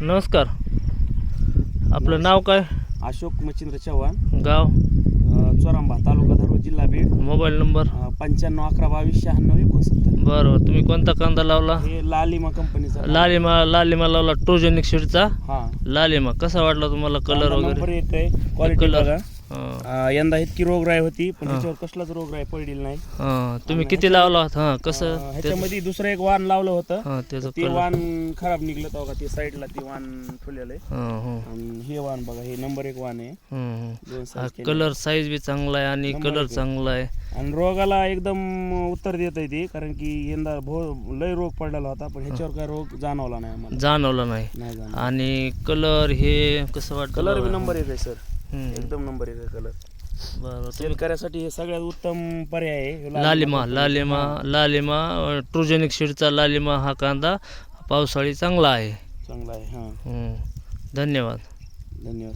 नमस्कार. आपलं नाव काय? अशोक मच्छिंद्र चव्हाण, गाव? चोरांबा, तालुका धारूर, जिल्हा बीड. Mobile number? 9511229669. बरं. तुम्ही कोणता कांदा लावला? हे लालिमा कंपनीचा. लालिमा लावला, ट्रोजेनिक सीडचा हा, लालिमा. कसा वाटला तुम्हाला कलर नंबर वगैरे? एक आहे. Quality colour. बघा. हां यंदा इतकी रोगराई होती पण ह्याच्यावर कसलाच रोगराई पडलेली नाही. हां. तुम्ही किती लावला होता? हां कसं? ह्याच्यामध्ये दुसरं एक वाण लावलं होतं. हां त्याचं ते कलर. वाण खराब निघलं तर बघा, ते साईडला ते वाण फुलेलं आहे. हां हां आणि हे वाण बघा, हे नंबर एक वाण आहे. दोन हा size केले. कलर साईज बी चांगला आहे आणि नंबर कलर एक आहे. चांगला आहे. आणि रोगाला एकदम उत्तर देत आहे ते, कारण की यंदा लय रोग पडलेला होता पण ह्याच्यावर काय रोग जाणवला नाही आम्हाला. जाणवलं नाही. नाही जाणवला. आणि कलर हे कसं वाटतं? कलर बी नंबर एक आहे सर. हम्म. एकदम नंबर एक आहे कलर. बरं. तुम्ही शेतकऱ्यासाठी हे सगळ्यात उत्तम पर्याय आहे हे लालिमा ट्रोजेनिक सीडचा लालिमा हा कांदा पावसाळी चांगला आहे. चांगला आहे. हा, धन्यवाद. धन्यवाद.